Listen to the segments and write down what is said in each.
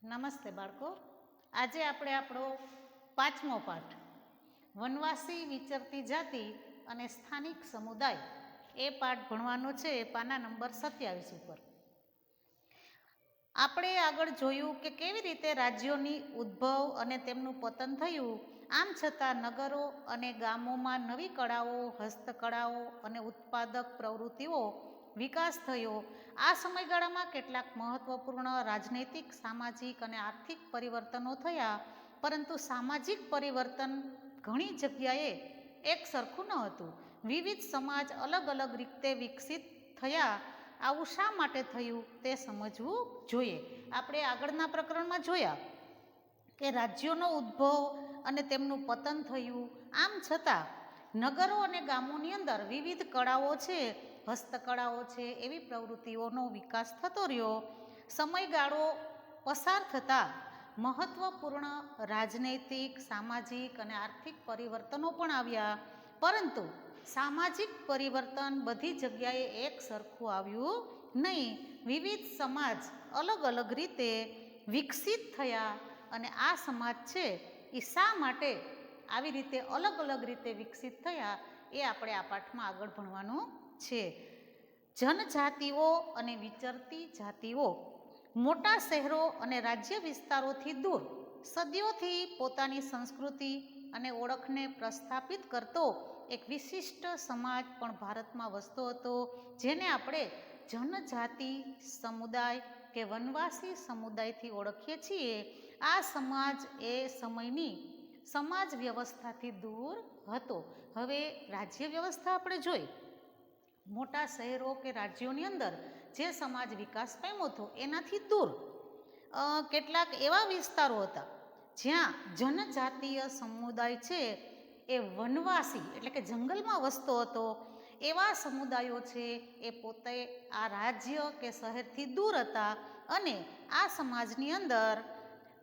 નમસ્તે બાળકો, આજે આપણે આપણો 5મો પાઠ વનવાસી વિચરતી જાતિ અને સ્થાનિક સમુદાય એ પાઠ ભણવાનો છે. પાના નંબર 27 ઉપર આપણે આગળ જોયું કે કેવી રીતે રાજ્યોની ઉદ્ભવ અને તેમનું પતન થયું. આમ છતાં નગરો અને ગામોમાં નવી કળાઓ, હસ્તકળાઓ અને ઉત્પાદક પ્રવૃત્તિઓ વિકાસ થયો. આ સમયગાળામાં કેટલાક મહત્વપૂર્ણ રાજનૈતિક, સામાજિક અને આર્થિક પરિવર્તનો થયા, પરંતુ સામાજિક પરિવર્તન ઘણી જગ્યાએ એક સરખું ન હતું. વિવિધ સમાજ અલગ અલગ રીતે વિકસિત થયા. આવું શા માટે થયું તે સમજવું જોઈએ. આપણે આગળના પ્રકરણમાં જોયા કે રાજ્યોનો ઉદ્ભવ અને તેમનું પતન થયું. આમ છતાં નગરો અને ગામોની અંદર વિવિધ કળાઓ છે, હસ્તકળાઓ છે, એવી પ્રવૃત્તિઓનો વિકાસ થતો રહ્યો. સમયગાળો પસાર થતાં મહત્વપૂર્ણ રાજનૈતિક, સામાજિક અને આર્થિક પરિવર્તનો પણ આવ્યા, પરંતુ સામાજિક પરિવર્તન બધી જગ્યાએ એક સરખું આવ્યું નહીં. વિવિધ સમાજ અલગ અલગ રીતે વિકસિત થયા અને આ સમાજ છે એ શા માટે આવી રીતે અલગ અલગ રીતે વિકસિત થયા એ આપણે આ પાઠમાં આગળ ભણવાનું છે. જનજાતિઓ અને વિચરતી જાતિઓ મોટા શહેરો અને રાજ્ય વિસ્તારોથી દૂર સદીઓથી પોતાની સંસ્કૃતિ અને ઓળખને પ્રસ્થાપિત કરતો એક વિશિષ્ટ સમાજ પણ ભારતમાં વસતો હતો, જેને આપણે જનજાતિ સમુદાય કે વનવાસી સમુદાયથી ઓળખીએ છીએ. આ સમાજ એ સમયની સમાજ વ્યવસ્થાથી દૂર હતો. હવે રાજ્ય વ્યવસ્થા આપણે જોઈ, મોટા શહેરો કે રાજ્યોની અંદર જે સમાજ વિકાસ પામ્યો હતો એનાથી દૂર કેટલાક એવા વિસ્તારો હતા જ્યાં જનજાતીય સમુદાય છે એ વનવાસી એટલે કે જંગલમાં વસતો હતો. એવા સમુદાયો છે એ પોતે આ રાજ્ય કે શહેરથી દૂર હતા અને આ સમાજની અંદર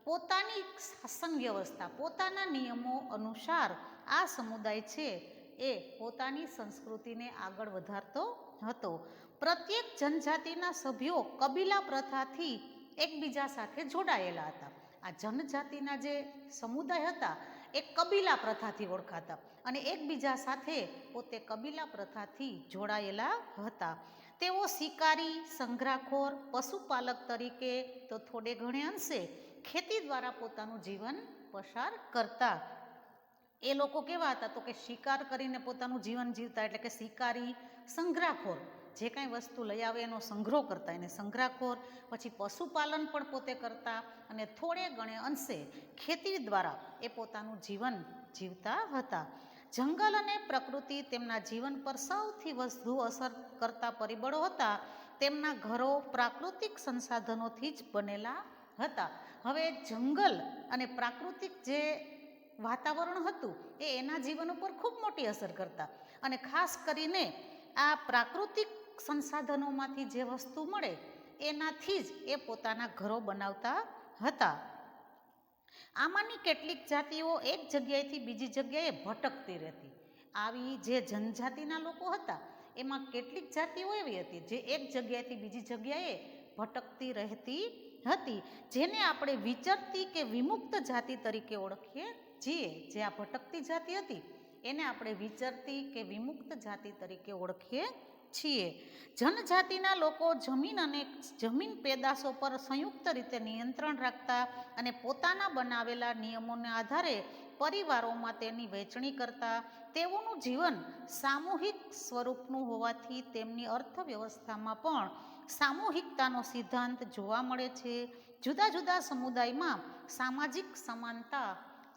પોતાની શાસન વ્યવસ્થા, પોતાના નિયમો અનુસાર આ સમુદાય છે એ પોતાની સંસ્કૃતિને આગળ વધારતો હતો. પ્રત્યેક જનજાતિના સભ્યો કબીલા પ્રથાથી એકબીજા સાથે જોડાયેલા હતા. આ જનજાતિના જે સમુદાય હતા એ કબીલા પ્રથાથી ઓળખાતા અને એકબીજા સાથે પોતે કબીલા પ્રથાથી જોડાયેલા હતા. તેઓ શિકારી, સંગ્રહખોર, પશુપાલક તરીકે તો થોડે ઘણે અંશે ખેતી દ્વારા પોતાનું જીવન પસાર કરતા. એ લોકો કેવા હતા તો કે શિકાર કરીને પોતાનું જીવન જીવતા, એટલે કે શિકારી, સંગ્રહખોર, જે કાંઈ વસ્તુ લઈ આવે એનો સંગ્રહ કરતા એને સંગ્રહખોર. પછી પશુપાલન પણ પોતે કરતા અને થોડે ઘણે અંશે ખેતી દ્વારા એ પોતાનું જીવન જીવતા હતા. જંગલ અને પ્રકૃતિ તેમના જીવન પર સૌથી વધુ અસર કરતા પરિબળો હતા. તેમના ઘરો પ્રાકૃતિક સંસાધનોથી જ બનેલા હતા. હવે જંગલ અને પ્રાકૃતિક જે વાતાવરણ હતું એ એના જીવન ઉપર ખૂબ મોટી અસર કરતા અને ખાસ કરીને આ પ્રાકૃતિક સંસાધનોમાંથી જે વસ્તુ મળે એનાથી જ એ પોતાના ઘરો બનાવતા હતા. આમાંની કેટલીક જાતિઓ એક જગ્યાએથી બીજી જગ્યાએ ભટકતી રહેતી. આવી જે જનજાતિના લોકો હતા એમાં કેટલીક જાતિઓ એવી હતી જે એક જગ્યાએથી બીજી જગ્યાએ ભટકતી રહેતી હતી, જેને આપણે વિચરતી કે વિમુક્ત જાતિ તરીકે ઓળખીએ છીએ. જે આ ભટકતી જાતિ હતી એને આપણે વિચરતી કે વિમુક્ત જાતિ તરીકે ઓળખીએ છીએ. જનજાતિના લોકો જમીન પેદાશો પર સંયુક્ત રીતે નિયંત્રણ રાખતા અને પોતાના બનાવેલા નિયમોના આધારે પરિવારોમાં તેની વહેંચણી કરતા. તેઓનું જીવન સામૂહિક સ્વરૂપનું હોવાથી તેમની અર્થવ્યવસ્થામાં પણ સામૂહિકતાનો સિદ્ધાંત જોવા મળે છે. જુદા જુદા સમુદાયમાં સામાજિક સમાનતા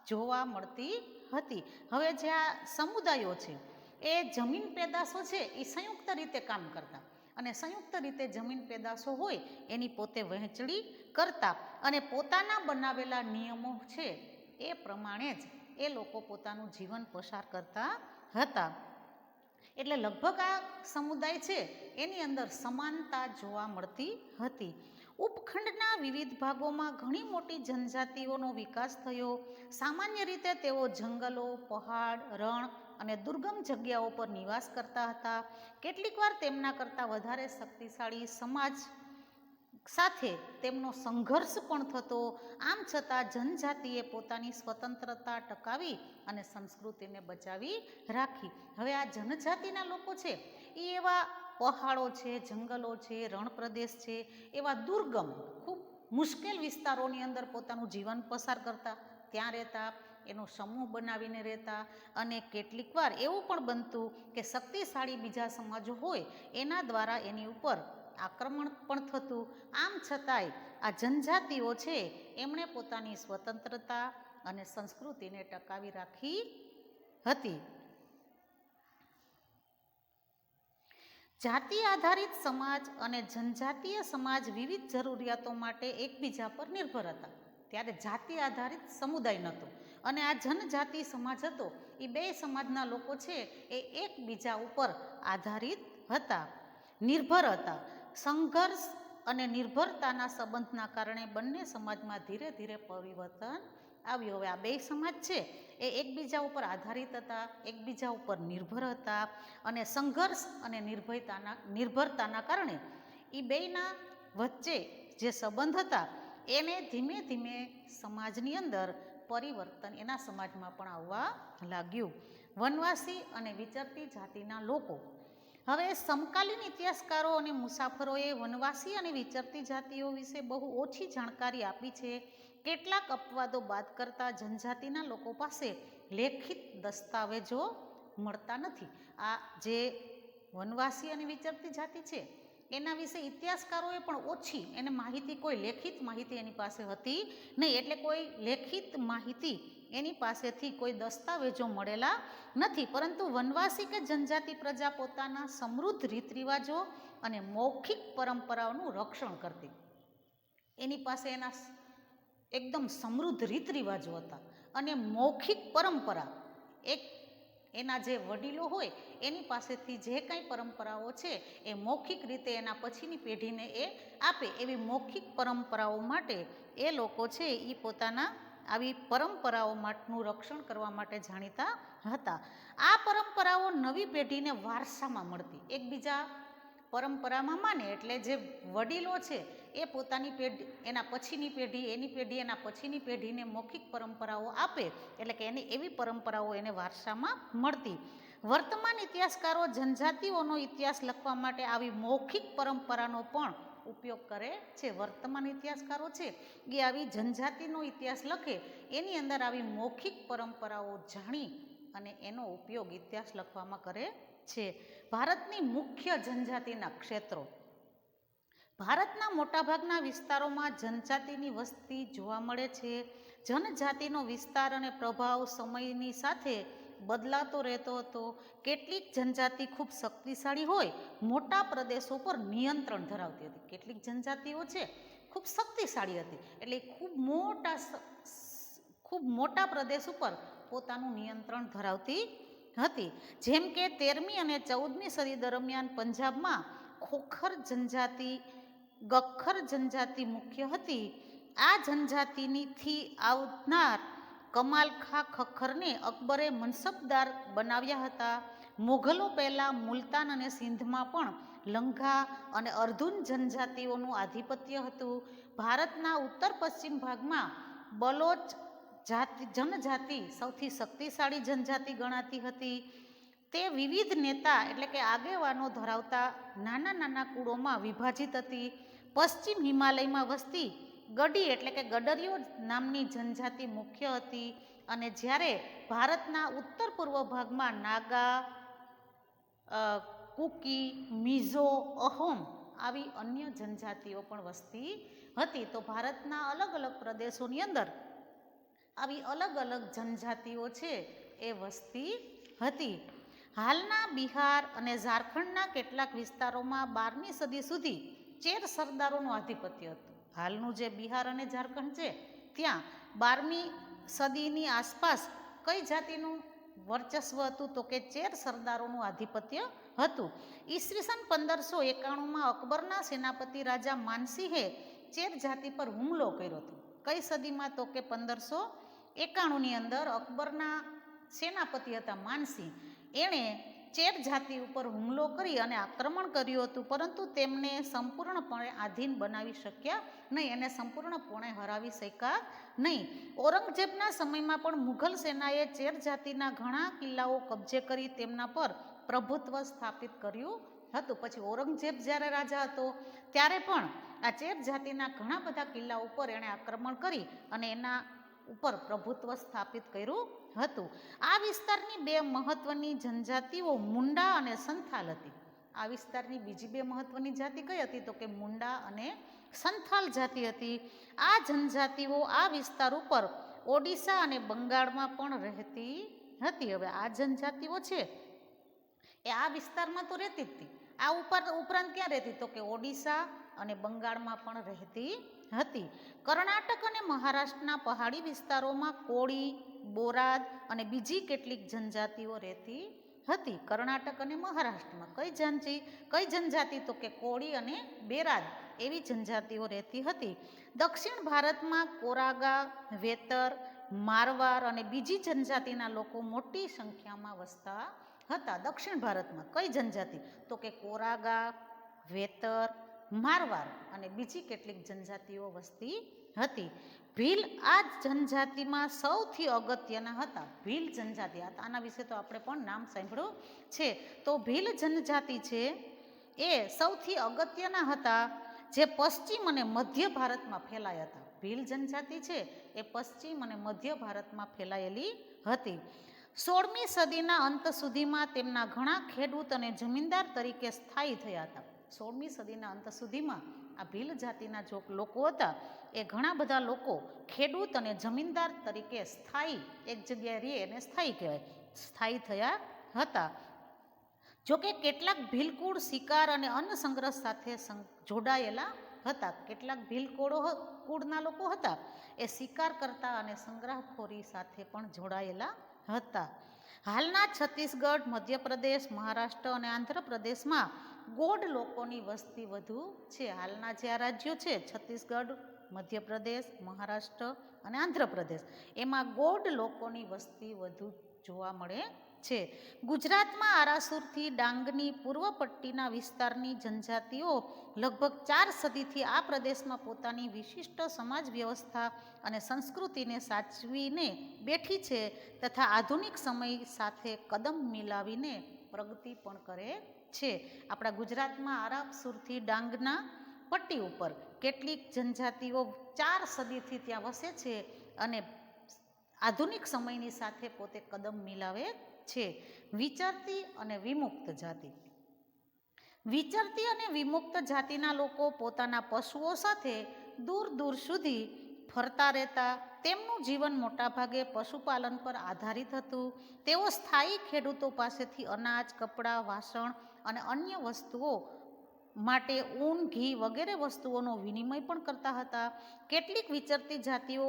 જોવા મળતી હતી. હવે જે આ સમુદાયો છે એ જમીન પેદાશો છે એ સંયુક્ત રીતે કામ કરતા અને સંયુક્ત રીતે જમીન પેદાશો હોય એની પોતે વહેંચણી કરતા અને પોતાના બનાવેલા નિયમો છે એ પ્રમાણે જ એ લોકો પોતાનું જીવન પસાર કરતા હતા. એટલે લગભગ આ સમુદાય છે એની અંદર સમાનતા જોવા મળતી હતી. ઉપખંડના વિવિધ ભાગોમાં ઘણી મોટી જનજાતિઓનો વિકાસ થયો. સામાન્ય રીતે તેઓ જંગલો, પહાડ, રણ અને દુર્ગમ જગ્યાઓ પર નિવાસ કરતા હતા. કેટલીક વાર તેમના કરતાં વધારે શક્તિશાળી સાથે તેમનો સંઘર્ષ પણ થતો. આમ છતાં જનજાતિએ પોતાની સ્વતંત્રતા ટકાવી અને સંસ્કૃતિને બચાવી રાખી. હવે આ જનજાતિના લોકો છે એ એવા પહાડો છે, જંગલો છે, રણ પ્રદેશ છે, એવા દુર્ગમ ખૂબ મુશ્કેલ વિસ્તારોની અંદર પોતાનું જીવન પસાર કરતા, ત્યાં રહેતા, એનો સમૂહ બનાવીને રહેતા. અને કેટલીક વાર એવું પણ બનતું કે શક્તિશાળી બીજા સમાજો હોય એના દ્વારા એની ઉપર આક્રમણ પણ થતું. આમ છતાંય આ જનજાતિઓ છે એમણે પોતાની સ્વતંત્રતા અને સંસ્કૃતિને ટકાવી રાખી હતી. જાતિ આધારિત સમાજ અને જનજાતીય સમાજ વિવિધ જરૂરિયાતો માટે એકબીજા પર નિર્ભર હતા. ત્યારે જાતિ આધારિત સમુદાય નહોતો અને આ જનજાતિ સમાજ હતો એ બે સમાજના લોકો છે એ એકબીજા ઉપર આધારિત હતા, નિર્ભર હતા. સંઘર્ષ અને નિર્ભરતાના સંબંધના કારણે બંને સમાજમાં ધીરે ધીરે પરિવર્તન આવ્યું. હવે આ બે સમાજ છે એ એકબીજા ઉપર આધારિત હતા, એકબીજા ઉપર નિર્ભર હતા અને સંઘર્ષ અને નિર્ભરતાના કારણે એ બેયના વચ્ચે જે સંબંધ હતા એને ધીમે ધીમે સમાજની અંદર પરિવર્તન એના સમાજમાં પણ આવવા લાગ્યું. વનવાસી અને વિચરતી જાતિના લોકો. હવે સમકાલીન ઇતિહાસકારો અને મુસાફરોએ વનવાસી અને વિચરતી જાતિઓ વિશે બહુ ઓછી જાણકારી આપી છે. કેટલાક અપવાદો બાદ કરતાં જનજાતિના લોકો પાસે લેખિત દસ્તાવેજો મળતા નથી. આ જે વનવાસી અને વિચરતી જાતિ છે એના વિશે ઇતિહાસકારોએ પણ ઓછી એને માહિતી, કોઈ લેખિત માહિતી એની પાસે હતી નહીં. એટલે કોઈ લેખિત માહિતી એની પાસેથી કોઈ દસ્તાવેજો મળેલા નથી. પરંતુ વનવાસી કે જનજાતિ પ્રજા પોતાના સમૃદ્ધ રીત રિવાજો અને મૌખિક પરંપરાઓનું રક્ષણ કરતી. એની પાસે એના એકદમ સમૃદ્ધ રીત રિવાજો હતા અને મૌખિક પરંપરા, એક એના જે વડીલો હોય એની પાસેથી જે કાંઈ પરંપરાઓ છે એ મૌખિક રીતે એના પછીની પેઢીને એ આપે એવી મૌખિક પરંપરાઓ માટે એ લોકો છે એ પોતાના આવી પરંપરાઓ માટેનું રક્ષણ કરવા માટે જાણીતા હતા. આ પરંપરાઓ નવી પેઢીને વારસામાં મળતી. એકબીજા પરંપરામાં માને એટલે જે વડીલો છે એ પોતાની પેઢી, એના પછીની પેઢી, એની પેઢી એના પછીની પેઢીને મૌખિક પરંપરાઓ આપે એટલે કે એની એવી પરંપરાઓ એને વારસામાં મળતી. વર્તમાન ઇતિહાસકારો જનજાતિઓનો ઇતિહાસ લખવા માટે આવી મૌખિક પરંપરાનો પણ ઉપયોગ કરે છે. વર્તમાન ઇતિહાસકારો છે એ આવી જનજાતિનો ઇતિહાસ લખે એની અંદર આવી મૌખિક પરંપરાઓ જાણી અને એનો ઉપયોગ ઇતિહાસ લખવામાં કરે છે. ભારતની મુખ્ય જનજાતિના ક્ષેત્રો. ભારતના મોટાભાગના વિસ્તારોમાં જનજાતિની વસ્તી જોવા મળે છે. જનજાતિનો વિસ્તાર અને પ્રભાવ સમયની સાથે બદલાતો રહેતો હતો. કેટલીક જનજાતિ ખૂબ શક્તિશાળી હોય મોટા પ્રદેશો પર નિયંત્રણ ધરાવતી હતી. કેટલીક જનજાતિઓ છે ખૂબ શક્તિશાળી હતી એટલે ખૂબ મોટા પ્રદેશ ઉપર પોતાનું નિયંત્રણ ધરાવતી હતી. જેમ કે 13મી અને 14મી સદી દરમિયાન પંજાબમાં ખોખર જનજાતિ, ગખ્ખર જનજાતિ મુખ્ય હતી. આ જનજાતિથી આવનાર કમાલ ખા ખખ્ખરને અકબરે મનસબદાર બનાવ્યા હતા. મોગલો પહેલાં મુલતાન અને સિંધમાં પણ લંઘા અને અર્ધુન જનજાતિઓનું આધિપત્ય હતું. ભારતના ઉત્તર પશ્ચિમ ભાગમાં બલોચ જનજાતિ સૌથી શક્તિશાળી જનજાતિ ગણાતી હતી. તે વિવિધ નેતા એટલે કે આગેવાનો ધરાવતા નાના નાના કુળોમાં વિભાજિત હતી. પશ્ચિમ હિમાલયમાં વસતી ગડી એટલે કે ગડરિયો નામની જનજાતિ મુખ્ય હતી. અને જ્યારે ભારતના ઉત્તર પૂર્વ ભાગમાં નાગા, કુકી, મિઝો, અહોમ આવી અન્ય જનજાતિઓ પણ વસતી હતી. તો ભારતના અલગ અલગ પ્રદેશોની અંદર આવી અલગ અલગ જનજાતિઓ છે એ વસતી હતી. હાલના બિહાર અને ઝારખંડના કેટલાક વિસ્તારોમાં 12મી સદી સુધી ચેર સરદારોનું આધિપત્ય હતું. હાલનું જે બિહાર અને ઝારખંડ છે ત્યાં 12મી સદીની આસપાસ કઈ જાતિનું વર્ચસ્વ હતું તો કે ચેર સરદારોનું આધિપત્ય હતું. ઈસવીસન 1591માં અકબરના સેનાપતિ રાજા માનસિંહે ચેર જાતિ પર હુમલો કર્યો હતો. કઈ સદીમાં તો કે 1591ની અંદર અકબરના સેનાપતિ હતા માનસિંહ, એણે ચેર જાતિ ઉપર હુમલો કરી અને આક્રમણ કર્યું હતું, પરંતુ તેમને સંપૂર્ણપણે આધીન બનાવી શક્યા નહીં, એને સંપૂર્ણપણે હરાવી શક્યા નહીં. ઔરંગઝેબના સમયમાં પણ મુઘલ સેનાએ ચેર જાતિના ઘણા કિલ્લાઓ કબજે કરી તેમના પર પ્રભુત્વ સ્થાપિત કર્યું હતું. પછી ઔરંગઝેબ જ્યારે રાજા હતો ત્યારે પણ આ ચેર જાતિના ઘણા બધા કિલ્લા ઉપર એણે આક્રમણ કરી અને એના ઉપર પ્રભુત્વ સ્થાપિત કર્યું હતું. આ વિસ્તારની બે મહત્વની જનજાતિઓ મુંડા અને સંથાલ હતી. આ વિસ્તારની બીજી બે મહત્વની જાતિ કઈ હતી? તો કે મુંડા અને સંથાલ જાતિ હતી. આ જનજાતિઓ આ વિસ્તાર ઉપર ઓડિશા અને બંગાળમાં પણ રહેતી હતી. હવે આ જનજાતિઓ છે એ આ વિસ્તારમાં તો રહેતી જ હતી. આ ઉપરાંત ક્યાં રહેતી? તો કે ઓડિશા અને બંગાળમાં પણ રહેતી હતી. કર્ણાટક અને મહારાષ્ટ્રના પહાડી વિસ્તારોમાં કોળી, બોરાદ અને બીજી કેટલીક જનજાતિઓ રહેતી હતી. કર્ણાટક અને મહારાષ્ટ્રમાં કઈ જનજાતિ? તો કે કોળી અને બેરાદ એવી જનજાતિઓ રહેતી હતી. દક્ષિણ ભારતમાં કોરાગા, વેતર, મારવાર અને બીજી જનજાતિના લોકો મોટી સંખ્યામાં વસતા હતા. દક્ષિણ ભારતમાં કઈ જનજાતિ? તો કે કોરાગા, વેતર, મારવાર અને બીજી કેટલીક જનજાતિઓ વસતી હતી. ભીલ આ જનજાતિમાં સૌથી અગત્યના હતા. ભીલ જનજાતિ, આના વિશે તો આપણે પણ નામ સાંભળ્યું છે. તો ભીલ જનજાતિ છે એ સૌથી અગત્યના હતા, જે પશ્ચિમ અને મધ્ય ભારતમાં ફેલાયા હતા. ભીલ જનજાતિ છે એ પશ્ચિમ અને મધ્ય ભારતમાં ફેલાયેલી હતી. 16મી સદીના અંત સુધીમાં તેમના ઘણા ખેડૂત અને જમીનદાર તરીકે સ્થાયી થયા હતા. 16મી સદીના અંત સુધીમાં આ ભીલ જાતિના જો લોકો હતા એ ઘણા બધા લોકો ખેડૂત અને જમીનદાર તરીકે સ્થાયી, એક જગ્યાએ રહે એને સ્થાયી કહેવાય, સ્થાયી થયા હતા. જોકે કેટલાક ભીલકુળ શિકાર અને અન્ન સંગ્રહ સાથે જોડાયેલા હતા. કેટલાક કુળના લોકો હતા એ શિકાર કરતા અને સંગ્રહખોરી સાથે પણ જોડાયેલા હતા. હાલના છત્તીસગઢ, મધ્યપ્રદેશ, મહારાષ્ટ્ર અને આંધ્રપ્રદેશમાં ગોંડ લોકોની વસ્તી વધુ છે. હાલના જે આ રાજ્યો છે છત્તીસગઢ, મધ્યપ્રદેશ, મહારાષ્ટ્ર અને આંધ્રપ્રદેશ, એમાં ગોંડ લોકોની વસ્તી વધુ જોવા મળે છે. ગુજરાતમાં આરાસુરથી ડાંગની પૂર્વ પટ્ટીના વિસ્તારની જનજાતિઓ લગભગ 4 સદીથી આ પ્રદેશમાં પોતાની વિશિષ્ટ સમાજ વ્યવસ્થા અને સંસ્કૃતિને સાચવીને બેઠી છે તથા આધુનિક સમય સાથે કદમ મિલાવીને પ્રગતિ પણ કરે છે. આપણા ગુજરાતમાં આરાસુરથી ડાંગના પટ્ટી ઉપર કેટલીક જનજાતિઓ 4 સદીથી ત્યાં વસે છે અને આધુનિક સમયની સાથે પોતે કદમ મિલાવે છે. વિચરતી અને વિમુક્ત જાતિ. વિચરતી અને વિમુક્ત જાતિના લોકો પોતાના પશુઓ સાથે દૂર દૂર સુધી ફરતા રહેતા. તેમનું જીવન મોટાભાગે પશુપાલન પર આધારિત હતું. તેઓ સ્થાયી ખેડૂતો પાસેથી અનાજ, કપડાં, વાસણ અને અન્ય વસ્તુઓ માટે ઊન, ઘી વગેરે વસ્તુઓનો વિનિમય પણ કરતા હતા. કેટલીક વિચરતી જાતિઓ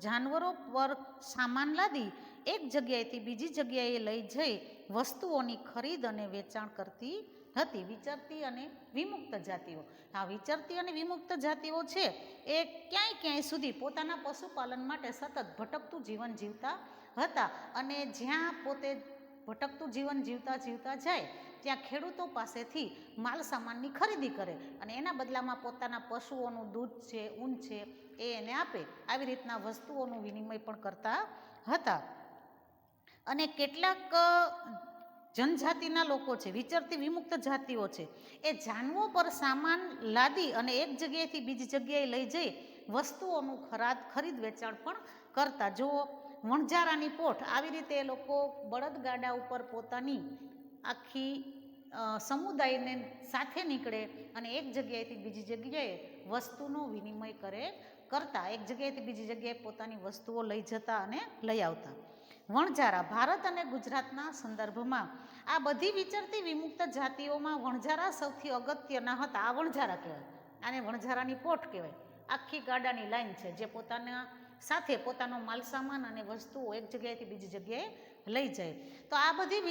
જાનવરો પર સામાન લાદી એક જગ્યાએથી બીજી જગ્યાએ લઈ જઈ વસ્તુઓની ખરીદ અને વેચાણ કરતી હતી. વિચરતી અને વિમુક્ત જાતિઓ. આ વિચરતી અને વિમુક્ત જાતિઓ છે એ ક્યાંય સુધી પોતાના પશુપાલન માટે સતત ભટકતું જીવન જીવતા હતા અને જ્યાં પોતે ભટકતું જીવન જીવતા જાય ત્યાં ખેડૂતો પાસેથી માલ સામાનની ખરીદી કરે અને એના બદલામાં પોતાના પશુઓનું દૂધ છે, ઊન છે એ એને આપે. આવી રીતના વસ્તુઓનું વિનિમય પણ કરતા હતા. અને કેટલાક જનજાતિના લોકો છે, વિચરતી વિમુક્ત જાતિઓ છે, એ જાનવો પર સામાન લાદી અને એક જગ્યાએથી બીજી જગ્યાએ લઈ જઈ વસ્તુઓનું ખરીદ વેચાણ પણ કરતા. જો વણઝારાની પોઠ, આવી રીતે એ લોકો બળદગાડા ઉપર પોતાની આખી સમુદાયને સાથે નીકળે અને એક જગ્યાએથી બીજી જગ્યાએ વસ્તુનો વિનિમય કરતા. એક જગ્યાએથી બીજી જગ્યાએ પોતાની વસ્તુઓ લઈ જતા અને લઈ આવતા. વણઝારા. ભારત અને ગુજરાતના સંદર્ભમાં આ બધી વિચરતી વિમુક્ત જાતિઓમાં વણઝારા સૌથી અગત્યના હતા. આ વણઝારા કહેવાય, આને વણઝારાની પોઠ કહેવાય. આખી ગાડાની લાઈન છે જે પોતાના સાથે પોતાનો માલસામાન અને વસ્તુઓ એક જગ્યાએથી બીજી જગ્યાએ લઈ જાય. તો આ બધી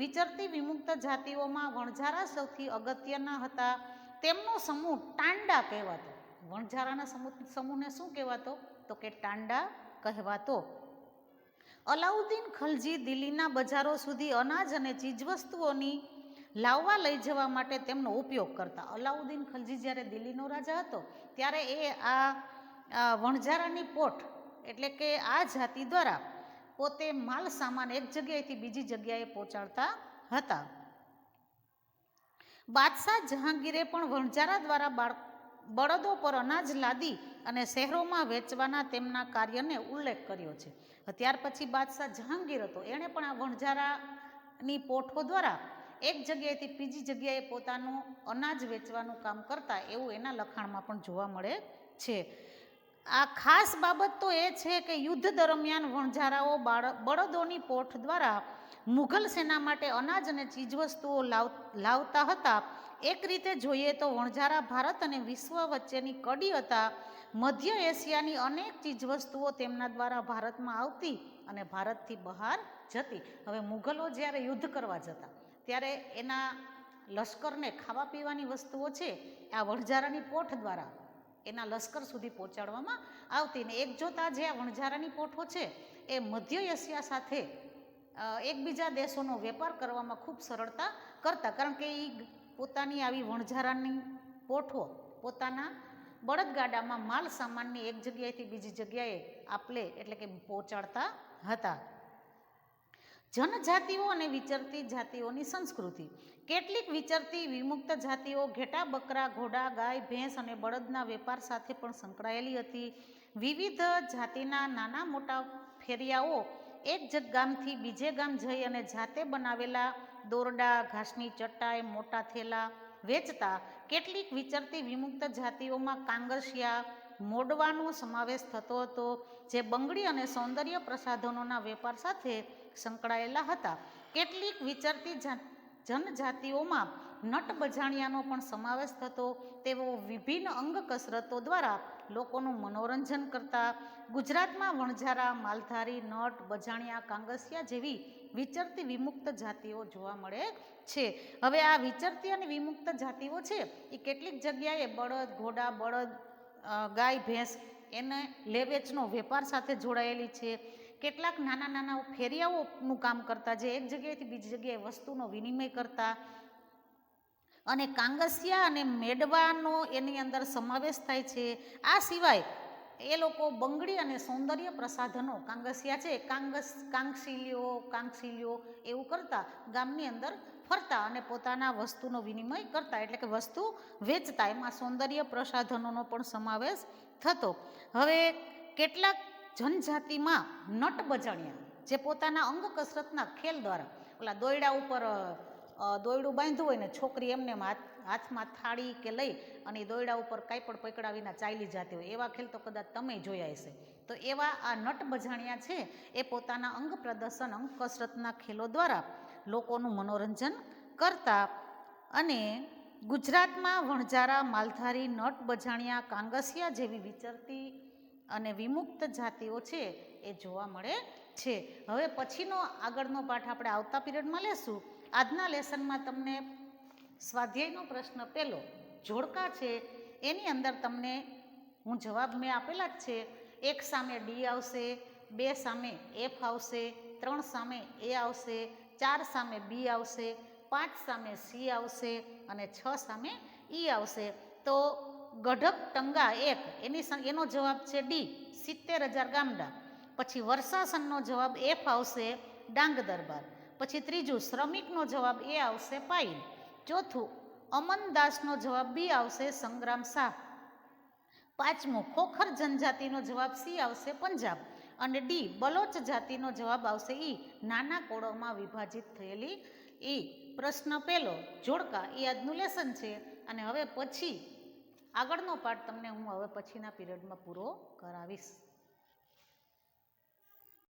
વિચરતી વિમુક્ત જાતિઓમાં વણઝારા સૌથી અગત્યના હતા. તેમનો સમૂહ ટાંડા કહેવાતો. વણઝારાના સમૂહને શું કહેવાતો? તો કે ટાંડા કહેવાતો. અલાઉદ્દીન ખલજી દિલ્હીના બજારો સુધી અનાજ અને ચીજવસ્તુઓની લાવવા લઈ જવા માટે તેમનો ઉપયોગ કરતા. અલાઉદ્દીન ખલજી જ્યારે દિલ્હીનો રાજા હતો ત્યારે એ આ વણઝારાની પોઠ એટલે કે આ જાતિ દ્વારા પોતે માલ સામાન એક જગ્યાએથી બીજી જગ્યાએ પહોંચાડતા હતા. બાદશાહ જહાંગીરે પણ વણઝારા દ્વારા બળદો પર અનાજ લાદી અને શહેરોમાં વેચવાના તેમના કાર્યને ઉલ્લેખ કર્યો છે. ત્યાર પછી બાદશાહ જહાંગીર હતો, એણે પણ આ વણઝારાની પોઠો દ્વારા એક જગ્યાએથી બીજી જગ્યાએ પોતાનું અનાજ વેચવાનું કામ કરતા એવું એના લખાણમાં પણ જોવા મળે છે. આ ખાસ બાબત તો એ છે કે યુદ્ધ દરમિયાન વણઝારાઓ બળદોની પોઠ દ્વારા મુઘલ સેના માટે અનાજ અને ચીજવસ્તુઓ લાવતા હતા. એક રીતે જોઈએ તો વણઝારા ભારત અને વિશ્વ વચ્ચેની કડી હતા. મધ્ય એશિયાની અનેક ચીજવસ્તુઓ તેમના દ્વારા ભારતમાં આવતી અને ભારતથી બહાર જતી. હવે મુઘલો જ્યારે યુદ્ધ કરવા જતા ત્યારે એના લશ્કરને ખાવા પીવાની વસ્તુઓ છે આ વણઝારાની પોઠ દ્વારા એના લશ્કર સુધી પહોંચાડવામાં આવતી. ને એક જોતા જે આ વણઝારાની પોઠો છે એ મધ્ય એશિયા સાથે એકબીજા દેશોનો વેપાર કરવામાં ખૂબ સરળતા કરતા, કારણ કે એ પોતાની આવી વણઝારાની પોઠો પોતાના બળદગાડામાં માલ સામાનની એક જગ્યાએથી બીજી જગ્યાએ આપલે એટલે કે પહોંચાડતા હતા. જનજાતિઓ અને વિચરતી જાતિઓની સંસ્કૃતિ. કેટલીક વિચરતી વિમુક્ત જાતિઓ ઘેટા, બકરા, ઘોડા, ગાય, ભેંસ અને બળદના વેપાર સાથે પણ સંકળાયેલી હતી. વિવિધ જાતિના નાના મોટા ફેરિયાઓ એક ગામથી બીજે ગામ જઈ અને જાતે બનાવેલા દોરડા, ઘાસની ચટાઈ, મોટા થેલા વેચતા. કેટલીક વિચરતી વિમુક્ત જાતિઓમાં કાંગસિયા, મોડવાનો સમાવેશ થતો હતો, જે બંગડી અને સૌંદર્ય પ્રસાધનોના વેપાર સાથે સંકળાયેલા હતા. કેટલીક વિચરતી જનજાતિઓમાં નટ બજાણિયાનો પણ સમાવેશ થતો. તેઓ વિભિન્ન અંગ કસરતો દ્વારા લોકોનું મનોરંજન કરતા. ગુજરાતમાં વણઝારા, માલધારી, નટ, બજાણિયા, કાંગસિયા જેવી વિચરતી વિમુક્ત જાતિઓ જોવા મળે છે. હવે આ વિચરતી અને વિમુક્ત જાતિઓ છે એ કેટલીક જગ્યાએ બળદ, ઘોડા, ગાય, ભેંસ એને લેવેચનો વેપાર સાથે જોડાયેલી છે. કેટલાક નાના નાના ફેરિયાઓનું કામ કરતા, જે એક જગ્યાએથી બીજી જગ્યાએ વસ્તુનો વિનિમય કરતા. અને કાંગસિયા અને મેડવાનો એની અંદર સમાવેશ થાય છે. આ સિવાય એ લોકો બંગડી અને સૌંદર્ય પ્રસાધનો, કાંગસિયા છે કાંગસીલ્યો એવું કરતા, ગામની અંદર ફરતા અને પોતાના વસ્તુનો વિનિમય કરતા એટલે કે વસ્તુ વેચતા. એમાં સૌંદર્ય પ્રસાધનોનો પણ સમાવેશ થતો. હવે કેટલાક જનજાતિમાં નટ બજાણિયા જે પોતાના અંગ કસરતના ખેલ દ્વારા ઓલા દોયડા ઉપર દોયડું બાંધ્યું હોય ને છોકરી એમને હાથમાં થાળી કે લઈ અને દોયડા ઉપર કાંઈ પણ પકડાવીને ચાલી જતી હોય, એવા ખેલ તો કદાચ તમે જોયા હશે. તો એવા આ નટ બજાણિયા છે એ પોતાના અંગ પ્રદર્શન, અંગ કસરતના ખેલો દ્વારા લોકોનું મનોરંજન કરતા. અને ગુજરાતમાં વણઝારા, માલધારી, નટ બજાણિયા, કાંગસિયા જેવી વિચરતી અને વિમુક્ત જાતિઓ છે એ જોવા મળે છે. હવે પછીનો આગળનો પાઠ આપણે આવતા પીરિયડમાં લેશું. આજના લેસનમાં તમને સ્વાધ્યાયનો પ્રશ્ન પહેલો જોડકા છે એની અંદર તમને હું જવાબ મેં આપેલા જ છે. 1 સામે ડી આવશે, 2 સામે એફ આવશે, 3 સામે એ આવશે, 4 સામે બી આવશે, 5 સામે સી આવશે અને 6 સામે ઈ આવશે. તો ગઢપ ટંગા 1 એનો જવાબ છે ડી, 70,000 ગામડા. પછી વર્ષાસનનો જવાબ એફ આવશે, ડાંગ દરબાર. પછી ત્રીજું શ્રમિકનો જવાબ એ આવશે, પાઈલ. ચોથું અમનદાસનો જવાબ બી આવશે, સંગ્રામ શાહ. પાંચમું ખોખર જનજાતિનો જવાબ સી આવશે, પંજાબ. અને ડી બલોચ જાતિનો જવાબ આવશે ઈ, નાના કોળોમાં વિભાજિત થયેલી ઈ. પ્રશ્ન પહેલો જોડકા એ આજનું લેસન છે. અને હવે પછી આગળનો પાઠ તમને હું હવે પછીના પીરિયડમાં પૂરો કરાવીશ.